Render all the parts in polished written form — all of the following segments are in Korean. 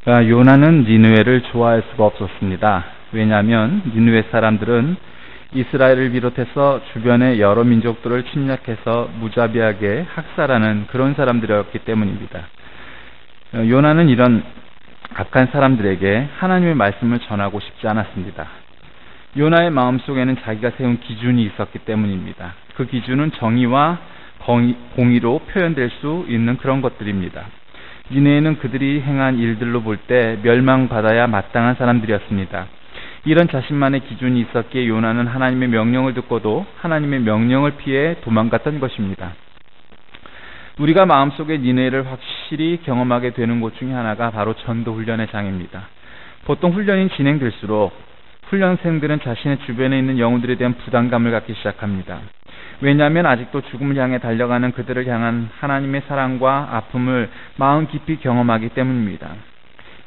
요나는 니느웨를 좋아할 수가 없었습니다. 왜냐하면 니느웨 사람들은 이스라엘을 비롯해서 주변의 여러 민족들을 침략해서 무자비하게 학살하는 그런 사람들이었기 때문입니다. 요나는 이런 악한 사람들에게 하나님의 말씀을 전하고 싶지 않았습니다. 요나의 마음속에는 자기가 세운 기준이 있었기 때문입니다. 그 기준은 정의와 공의로 표현될 수 있는 그런 것들입니다. 니느웨는 그들이 행한 일들로 볼 때 멸망받아야 마땅한 사람들이었습니다. 이런 자신만의 기준이 있었기에 요나는 하나님의 명령을 듣고도 하나님의 명령을 피해 도망갔던 것입니다. 우리가 마음속에 니느웨를 확실히 경험하게 되는 곳 중에 하나가 바로 전도훈련의 장입니다. 보통 훈련이 진행될수록 훈련생들은 자신의 주변에 있는 영혼들에 대한 부담감을 갖기 시작합니다. 왜냐하면 아직도 죽음을 향해 달려가는 그들을 향한 하나님의 사랑과 아픔을 마음 깊이 경험하기 때문입니다.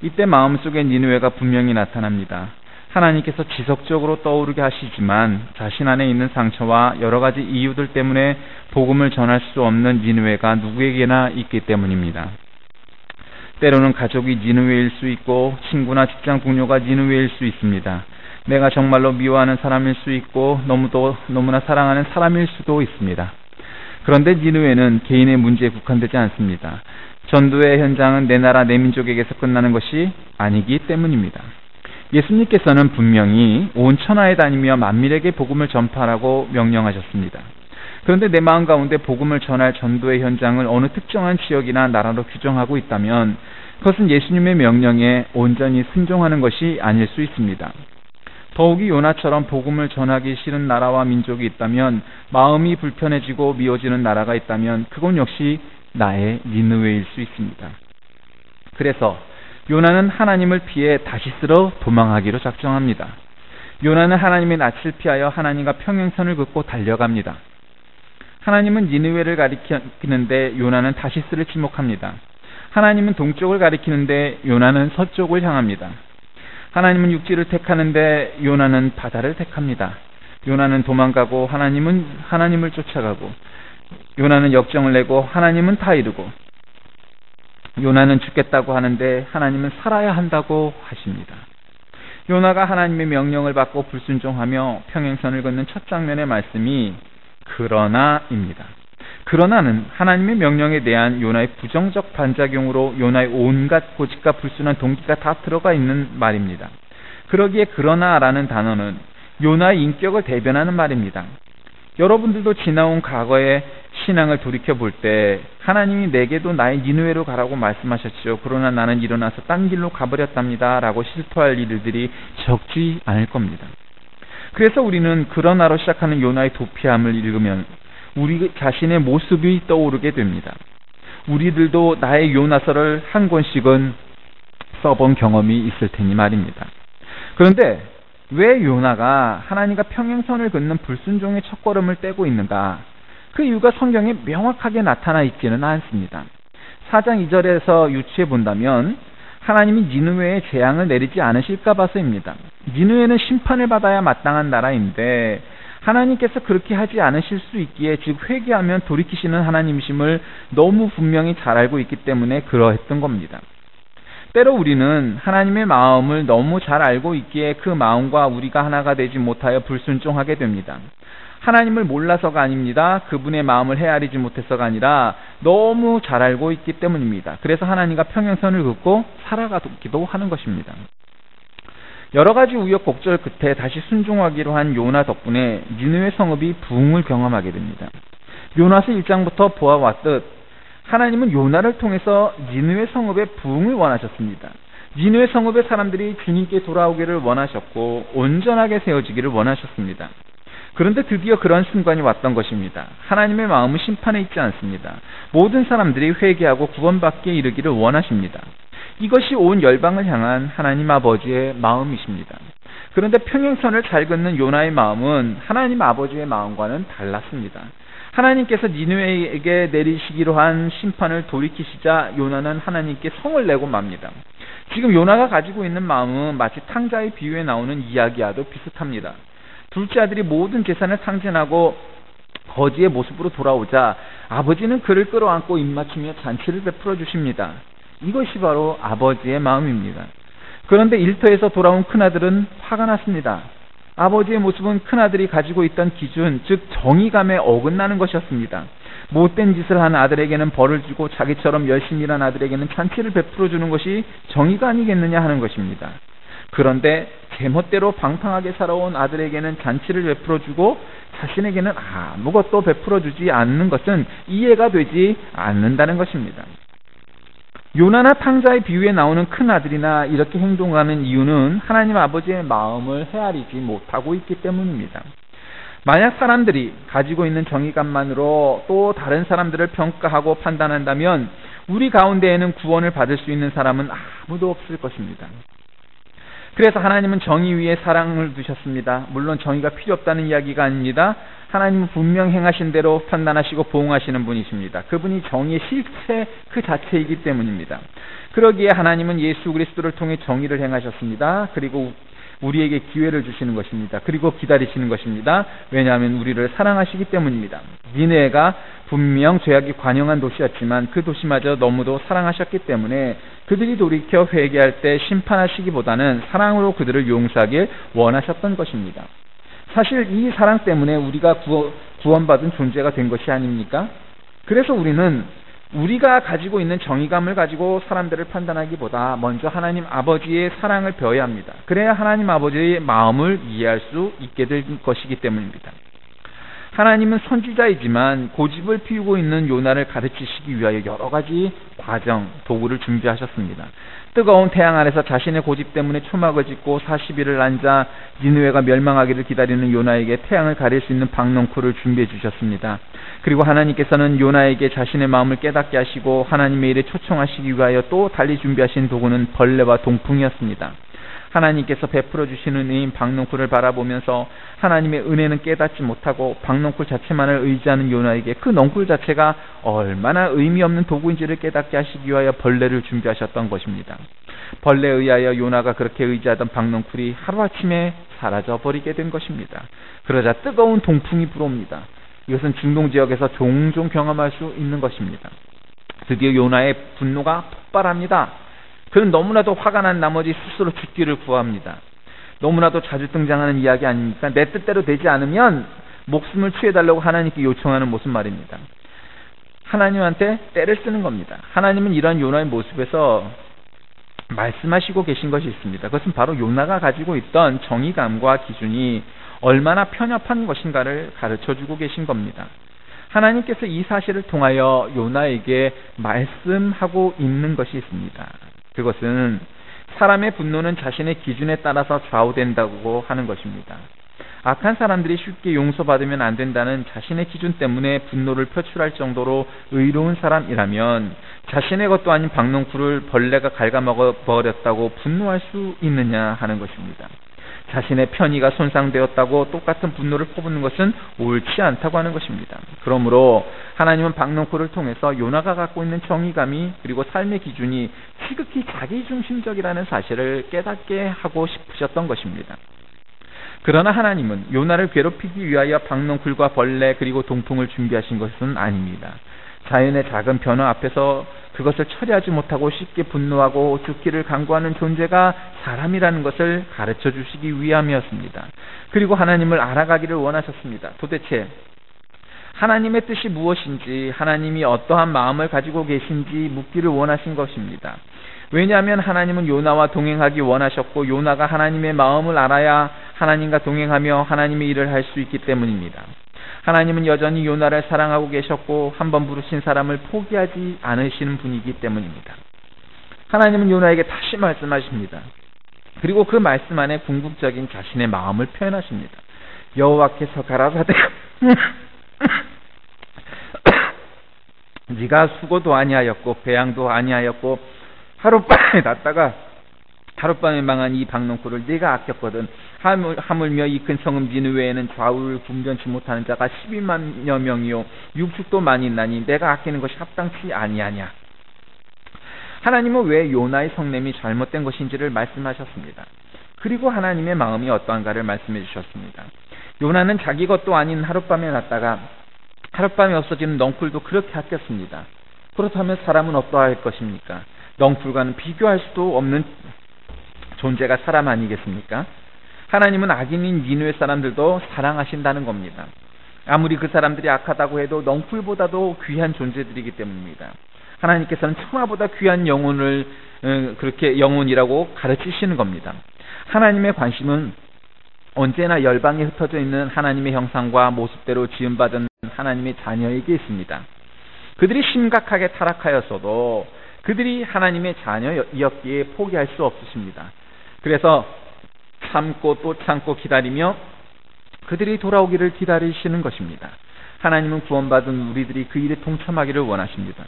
이때 마음속에 니느웨가 분명히 나타납니다. 하나님께서 지속적으로 떠오르게 하시지만 자신 안에 있는 상처와 여러 가지 이유들 때문에 복음을 전할 수 없는 니느웨가 누구에게나 있기 때문입니다. 때로는 가족이 니느웨일 수 있고 친구나 직장 동료가 니느웨일 수 있습니다. 내가 정말로 미워하는 사람일 수 있고 너무나 사랑하는 사람일 수도 있습니다. 그런데 니느웨는 개인의 문제에 국한되지 않습니다. 전도의 현장은 내 나라 내 민족에게서 끝나는 것이 아니기 때문입니다. 예수님께서는 분명히 온 천하에 다니며 만민에게 복음을 전파하라고 명령하셨습니다. 그런데 내 마음 가운데 복음을 전할 전도의 현장을 어느 특정한 지역이나 나라로 규정하고 있다면 그것은 예수님의 명령에 온전히 순종하는 것이 아닐 수 있습니다. 더욱이 요나처럼 복음을 전하기 싫은 나라와 민족이 있다면, 마음이 불편해지고 미워지는 나라가 있다면 그건 역시 나의 니느웨일 수 있습니다. 그래서 요나는 하나님을 피해 다시스로 도망하기로 작정합니다. 요나는 하나님의 낯을 피하여 하나님과 평행선을 긋고 달려갑니다. 하나님은 니느웨를 가리키는데 요나는 다시스를 지목합니다. 하나님은 동쪽을 가리키는데 요나는 서쪽을 향합니다. 하나님은 육지를 택하는데 요나는 바다를 택합니다. 요나는 도망가고 하나님은 하나님을 쫓아가고, 요나는 역정을 내고 하나님은 다 이루고, 요나는 죽겠다고 하는데 하나님은 살아야 한다고 하십니다. 요나가 하나님의 명령을 받고 불순종하며 평행선을 걷는 첫 장면의 말씀이 그러나입니다. 그러나는 하나님의 명령에 대한 요나의 부정적 반작용으로 요나의 온갖 고집과 불순한 동기가 다 들어가 있는 말입니다. 그러기에 그러나라는 단어는 요나의 인격을 대변하는 말입니다. 여러분들도 지나온 과거의 신앙을 돌이켜볼 때 하나님이 내게도 나의 니느웨로 가라고 말씀하셨죠. 그러나 나는 일어나서 딴 길로 가버렸답니다 라고 실토할 일들이 적지 않을 겁니다. 그래서 우리는 그러나로 시작하는 요나의 도피함을 읽으면 우리 자신의 모습이 떠오르게 됩니다. 우리들도 나의 요나서를 한 권씩은 써본 경험이 있을 테니 말입니다. 그런데 왜 요나가 하나님과 평행선을 긋는 불순종의 첫걸음을 떼고 있는가? 그 이유가 성경에 명확하게 나타나 있지는 않습니다. 4장 2절에서 유추해 본다면 하나님이 니느웨에 재앙을 내리지 않으실까 봐서입니다. 니느웨는 심판을 받아야 마땅한 나라인데 하나님께서 그렇게 하지 않으실 수 있기에, 즉 회개하면 돌이키시는 하나님이심을 너무 분명히 잘 알고 있기 때문에 그러했던 겁니다. 때로 우리는 하나님의 마음을 너무 잘 알고 있기에 그 마음과 우리가 하나가 되지 못하여 불순종하게 됩니다. 하나님을 몰라서가 아닙니다. 그분의 마음을 헤아리지 못해서가 아니라 너무 잘 알고 있기 때문입니다. 그래서 하나님과 평행선을 긋고 살아가기도 하는 것입니다. 여러 가지 우여곡절 끝에 다시 순종하기로 한 요나 덕분에 니느웨 성읍이 부흥을 경험하게 됩니다. 요나서 1장부터 보아왔듯 하나님은 요나를 통해서 니느웨 성읍의 부흥을 원하셨습니다. 니느웨 성읍의 사람들이 주님께 돌아오기를 원하셨고 온전하게 세워지기를 원하셨습니다. 그런데 드디어 그런 순간이 왔던 것입니다. 하나님의 마음은 심판에 있지 않습니다. 모든 사람들이 회개하고 구원받기에 이르기를 원하십니다. 이것이 온 열방을 향한 하나님 아버지의 마음이십니다. 그런데 평행선을 잘 긋는 요나의 마음은 하나님 아버지의 마음과는 달랐습니다. 하나님께서 니느웨에게 내리시기로 한 심판을 돌이키시자 요나는 하나님께 성을 내고 맙니다. 지금 요나가 가지고 있는 마음은 마치 탕자의 비유에 나오는 이야기와도 비슷합니다. 둘째 아들이 모든 재산을 상전하고 거지의 모습으로 돌아오자 아버지는 그를 끌어안고 입맞추며 잔치를 베풀어 주십니다. 이것이 바로 아버지의 마음입니다. 그런데 일터에서 돌아온 큰아들은 화가 났습니다. 아버지의 모습은 큰아들이 가지고 있던 기준, 즉 정의감에 어긋나는 것이었습니다. 못된 짓을 한 아들에게는 벌을 주고 자기처럼 열심히 일한 아들에게는 잔치를 베풀어 주는 것이 정의가 아니겠느냐 하는 것입니다. 그런데 제멋대로 방탕하게 살아온 아들에게는 잔치를 베풀어 주고 자신에게는 아무것도 베풀어 주지 않는 것은 이해가 되지 않는다는 것입니다. 요나나 탕자의 비유에 나오는 큰아들이나 이렇게 행동하는 이유는 하나님 아버지의 마음을 헤아리지 못하고 있기 때문입니다. 만약 사람들이 가지고 있는 정의감만으로 또 다른 사람들을 평가하고 판단한다면 우리 가운데에는 구원을 받을 수 있는 사람은 아무도 없을 것입니다. 그래서 하나님은 정의 위에 사랑을 두셨습니다. 물론 정의가 필요 없다는 이야기가 아닙니다. 하나님은 분명 행하신 대로 판단하시고 보응하시는 분이십니다. 그분이 정의의 실체 그 자체이기 때문입니다. 그러기에 하나님은 예수 그리스도를 통해 정의를 행하셨습니다. 그리고 우리에게 기회를 주시는 것입니다. 그리고 기다리시는 것입니다. 왜냐하면 우리를 사랑하시기 때문입니다. 니느웨가 분명 죄악이 관영한 도시였지만 그 도시마저 너무도 사랑하셨기 때문에 그들이 돌이켜 회개할 때 심판하시기보다는 사랑으로 그들을 용서하길 원하셨던 것입니다. 사실 이 사랑 때문에 우리가 구원받은 존재가 된 것이 아닙니까? 그래서 우리는 우리가 가지고 있는 정의감을 가지고 사람들을 판단하기보다 먼저 하나님 아버지의 사랑을 배워야 합니다. 그래야 하나님 아버지의 마음을 이해할 수 있게 될 것이기 때문입니다. 하나님은 선지자이지만 고집을 피우고 있는 요나를 가르치시기 위하여 여러 가지 과정, 도구를 준비하셨습니다. 뜨거운 태양 아래서 자신의 고집 때문에 초막을 짓고 40일을 앉아 니느웨가 멸망하기를 기다리는 요나에게 태양을 가릴 수 있는 박넝쿨을 준비해 주셨습니다. 그리고 하나님께서는 요나에게 자신의 마음을 깨닫게 하시고 하나님의 일에 초청하시기 위하여 또 달리 준비하신 도구는 벌레와 동풍이었습니다. 하나님께서 베풀어 주시는 은혜인 박넝쿨을 바라보면서 하나님의 은혜는 깨닫지 못하고 박넝쿨 자체만을 의지하는 요나에게 그 넝쿨 자체가 얼마나 의미 없는 도구인지를 깨닫게 하시기 위하여 벌레를 준비하셨던 것입니다. 벌레에 의하여 요나가 그렇게 의지하던 박넝쿨이 하루아침에 사라져버리게 된 것입니다. 그러자 뜨거운 동풍이 불어옵니다. 이것은 중동 지역에서 종종 경험할 수 있는 것입니다. 드디어 요나의 분노가 폭발합니다. 그는 너무나도 화가 난 나머지 스스로 죽기를 구합니다. 너무나도 자주 등장하는 이야기 아닙니까? 내 뜻대로 되지 않으면 목숨을 취해달라고 하나님께 요청하는 모습 말입니다. 하나님한테 때를 쓰는 겁니다. 하나님은 이러한 요나의 모습에서 말씀하시고 계신 것이 있습니다. 그것은 바로 요나가 가지고 있던 정의감과 기준이 얼마나 편협한 것인가를 가르쳐주고 계신 겁니다. 하나님께서 이 사실을 통하여 요나에게 말씀하고 있는 것이 있습니다. 그것은 사람의 분노는 자신의 기준에 따라서 좌우된다고 하는 것입니다. 악한 사람들이 쉽게 용서받으면 안 된다는 자신의 기준 때문에 분노를 표출할 정도로 의로운 사람이라면 자신의 것도 아닌 박넝쿨을 벌레가 갉아먹어 버렸다고 분노할 수 있느냐 하는 것입니다. 자신의 편의가 손상되었다고 똑같은 분노를 퍼붓는 것은 옳지 않다고 하는 것입니다. 그러므로 하나님은 박넝쿨을 통해서 요나가 갖고 있는 정의감이 그리고 삶의 기준이 지극히 자기중심적이라는 사실을 깨닫게 하고 싶으셨던 것입니다. 그러나 하나님은 요나를 괴롭히기 위하여 박넝쿨과 벌레 그리고 동풍을 준비하신 것은 아닙니다. 자연의 작은 변화 앞에서 그것을 처리하지 못하고 쉽게 분노하고 죽기를 강구하는 존재가 사람이라는 것을 가르쳐 주시기 위함이었습니다. 그리고 하나님을 알아가기를 원하셨습니다. 도대체 하나님의 뜻이 무엇인지, 하나님이 어떠한 마음을 가지고 계신지 묻기를 원하신 것입니다. 왜냐하면 하나님은 요나와 동행하기 원하셨고 요나가 하나님의 마음을 알아야 하나님과 동행하며 하나님의 일을 할 수 있기 때문입니다. 하나님은 여전히 요나를 사랑하고 계셨고 한번 부르신 사람을 포기하지 않으시는 분이기 때문입니다. 하나님은 요나에게 다시 말씀하십니다. 그리고 그 말씀 안에 궁극적인 자신의 마음을 표현하십니다. 여호와께서 가라사대 네가 수고도 아니하였고 배양도 아니하였고 하룻밤에 났다가 하룻밤에 망한 이 박넝쿨을 네가 아꼈거든. 하물며 이 큰 성읍 니느웨에는 좌우를 분변치 못하는 자가 12만여 명이요 육축도 많이 있나니 내가 아끼는 것이 합당치 아니하냐. 하나님은 왜 요나의 성냄이 잘못된 것인지를 말씀하셨습니다. 그리고 하나님의 마음이 어떠한가를 말씀해 주셨습니다. 요나는 자기 것도 아닌 하룻밤에 났다가 하룻밤에 없어지는 넝쿨도 그렇게 아꼈습니다. 그렇다면 사람은 어떠할 것입니까? 넝쿨과는 비교할 수도 없는 존재가 사람 아니겠습니까? 하나님은 악인인 니느웨 사람들도 사랑하신다는 겁니다. 아무리 그 사람들이 악하다고 해도 넝쿨보다도 귀한 존재들이기 때문입니다. 하나님께서는 천하보다 귀한 영혼을 그렇게 영혼이라고 가르치시는 겁니다. 하나님의 관심은 언제나 열방에 흩어져 있는 하나님의 형상과 모습대로 지음받은 하나님의 자녀에게 있습니다. 그들이 심각하게 타락하였어도 그들이 하나님의 자녀였기에 포기할 수 없으십니다. 그래서 참고 또 참고 기다리며 그들이 돌아오기를 기다리시는 것입니다. 하나님은 구원받은 우리들이 그 일에 동참하기를 원하십니다.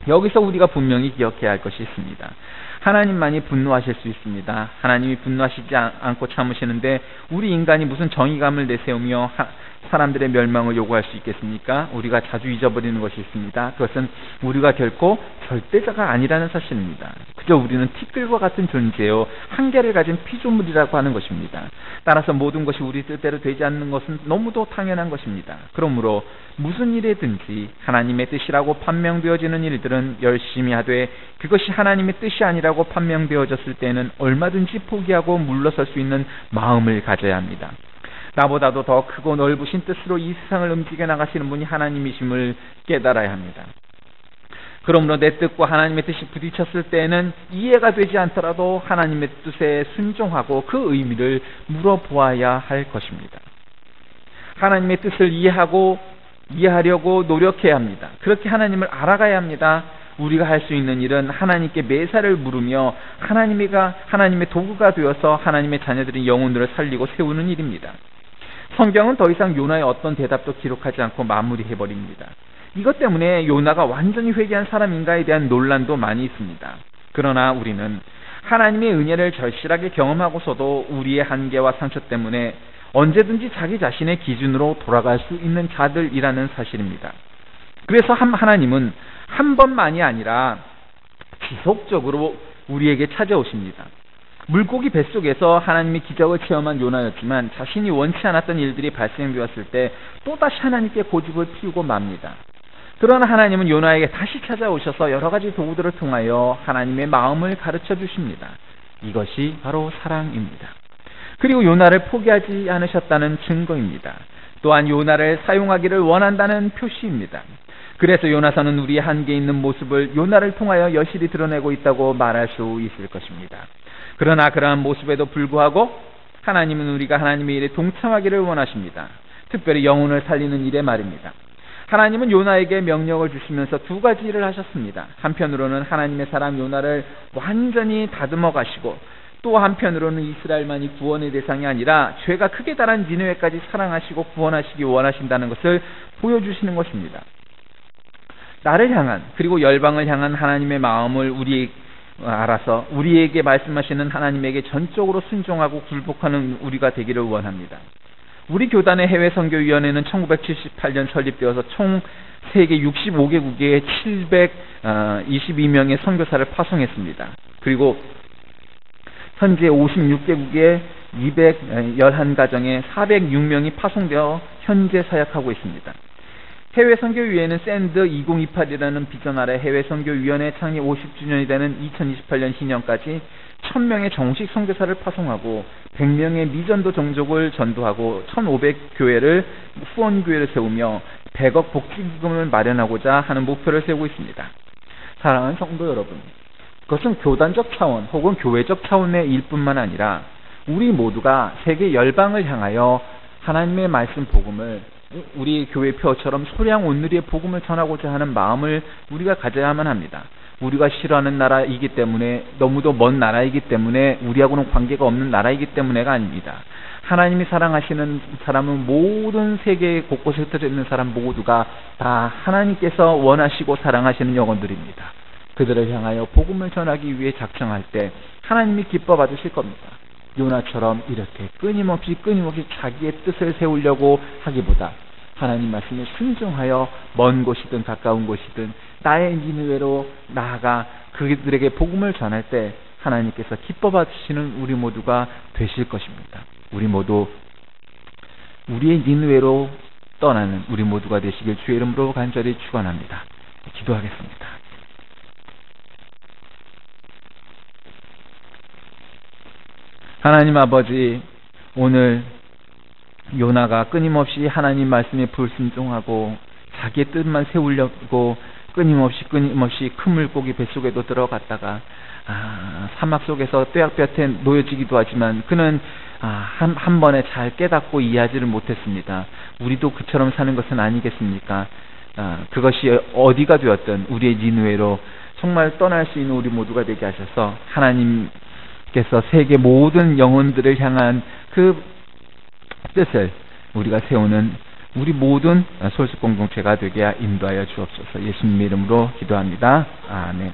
여기서 우리가 분명히 기억해야 할 것이 있습니다. 하나님만이 분노하실 수 있습니다. 하나님이 분노하시지 않고 참으시는데 우리 인간이 무슨 정의감을 내세우며 사람들의 멸망을 요구할 수 있겠습니까? 우리가 자주 잊어버리는 것이 있습니다. 그것은 우리가 결코 절대자가 아니라는 사실입니다. 그저 우리는 티끌과 같은 존재요, 한계를 가진 피조물이라고 하는 것입니다. 따라서 모든 것이 우리 뜻대로 되지 않는 것은 너무도 당연한 것입니다. 그러므로 무슨 일이든지 하나님의 뜻이라고 판명되어지는 일들은 열심히 하되 그것이 하나님의 뜻이 아니라고 판명되어졌을 때는 얼마든지 포기하고 물러설 수 있는 마음을 가져야 합니다. 나보다도 더 크고 넓으신 뜻으로 이 세상을 움직여 나가시는 분이 하나님이심을 깨달아야 합니다. 그러므로 내 뜻과 하나님의 뜻이 부딪혔을 때에는 이해가 되지 않더라도 하나님의 뜻에 순종하고 그 의미를 물어보아야 할 것입니다. 하나님의 뜻을 이해하려고 노력해야 합니다. 그렇게 하나님을 알아가야 합니다. 우리가 할 수 있는 일은 하나님께 매사를 물으며 하나님의 도구가 되어서 하나님의 자녀들인 영혼들을 살리고 세우는 일입니다. 성경은 더 이상 요나의 어떤 대답도 기록하지 않고 마무리해버립니다. 이것 때문에 요나가 완전히 회개한 사람인가에 대한 논란도 많이 있습니다. 그러나 우리는 하나님의 은혜를 절실하게 경험하고서도 우리의 한계와 상처 때문에 언제든지 자기 자신의 기준으로 돌아갈 수 있는 자들이라는 사실입니다. 그래서 하나님은 한 번만이 아니라 지속적으로 우리에게 찾아오십니다. 물고기 뱃속에서 하나님의 기적을 체험한 요나였지만 자신이 원치 않았던 일들이 발생되었을 때 또다시 하나님께 고집을 피우고 맙니다. 그러나 하나님은 요나에게 다시 찾아오셔서 여러 가지 도구들을 통하여 하나님의 마음을 가르쳐 주십니다. 이것이 바로 사랑입니다. 그리고 요나를 포기하지 않으셨다는 증거입니다. 또한 요나를 사용하기를 원한다는 표시입니다. 그래서 요나서는 우리의 한계에 있는 모습을 요나를 통하여 여실히 드러내고 있다고 말할 수 있을 것입니다. 그러나 그러한 모습에도 불구하고 하나님은 우리가 하나님의 일에 동참하기를 원하십니다. 특별히 영혼을 살리는 일에 말입니다. 하나님은 요나에게 명령을 주시면서 두 가지 일을 하셨습니다. 한편으로는 하나님의 사람 요나를 완전히 다듬어 가시고 또 한편으로는 이스라엘만이 구원의 대상이 아니라 죄가 크게 달한 니느웨까지 사랑하시고 구원하시기 원하신다는 것을 보여주시는 것입니다. 나를 향한 그리고 열방을 향한 하나님의 마음을 알아서 우리에게 말씀하시는 하나님에게 전적으로 순종하고 굴복하는 우리가 되기를 원합니다. 우리 교단의 해외 선교위원회는 1978년 설립되어서 총 세계 65개국에 722명의 선교사를 파송했습니다. 그리고 현재 56개국에 211가정에 406명이 파송되어 현재 사역하고 있습니다. 해외 선교위원회는 샌드 2028이라는 비전 아래 해외 선교위원회 창립 50주년이 되는 2028년 신년까지 1000명의 정식 선교사를 파송하고 100명의 미전도 종족을 전도하고 1500교회를 후원교회를 세우며 100억 복지기금을 마련하고자 하는 목표를 세우고 있습니다. 사랑하는 성도 여러분, 그것은 교단적 차원 혹은 교회적 차원의 일뿐만 아니라 우리 모두가 세계 열방을 향하여 하나님의 말씀 복음을 우리 교회 표처럼 소량 온누리의 복음을 전하고자 하는 마음을 우리가 가져야만 합니다. 우리가 싫어하는 나라이기 때문에, 너무도 먼 나라이기 때문에, 우리하고는 관계가 없는 나라이기 때문에가 아닙니다. 하나님이 사랑하시는 사람은 모든 세계 곳곳에 흩어져 있는 사람 모두가 다 하나님께서 원하시고 사랑하시는 영혼들입니다. 그들을 향하여 복음을 전하기 위해 작정할 때 하나님이 기뻐 받으실 겁니다. 요나처럼 이렇게 끊임없이 자기의 뜻을 세우려고 하기보다 하나님 말씀에 순종하여 먼 곳이든 가까운 곳이든 나의 니느웨로 나아가 그들에게 복음을 전할 때 하나님께서 기뻐 받으시는 우리 모두가 되실 것입니다. 우리 모두 우리의 니느웨로 떠나는 우리 모두가 되시길 주의 이름으로 간절히 축원합니다. 기도하겠습니다. 하나님 아버지, 오늘 요나가 끊임없이 하나님 말씀에 불순종하고 자기의 뜻만 세우려고 끊임없이 큰 물고기 뱃속에도 들어갔다가 사막 속에서 뼈약볕에 놓여지기도 하지만 그는 한 번에 잘 깨닫고 이해하지를 못했습니다. 우리도 그처럼 사는 것은 아니겠습니까? 그것이 어디가 되었든 우리의 니느웨로 정말 떠날 수 있는 우리 모두가 되게 하셔서 하나님께서 세계 모든 영혼들을 향한 그 뜻을 우리가 세우는 우리 모든 솔수 공동체가 되게 인도하여 주옵소서. 예수님의 이름으로 기도합니다. 아멘.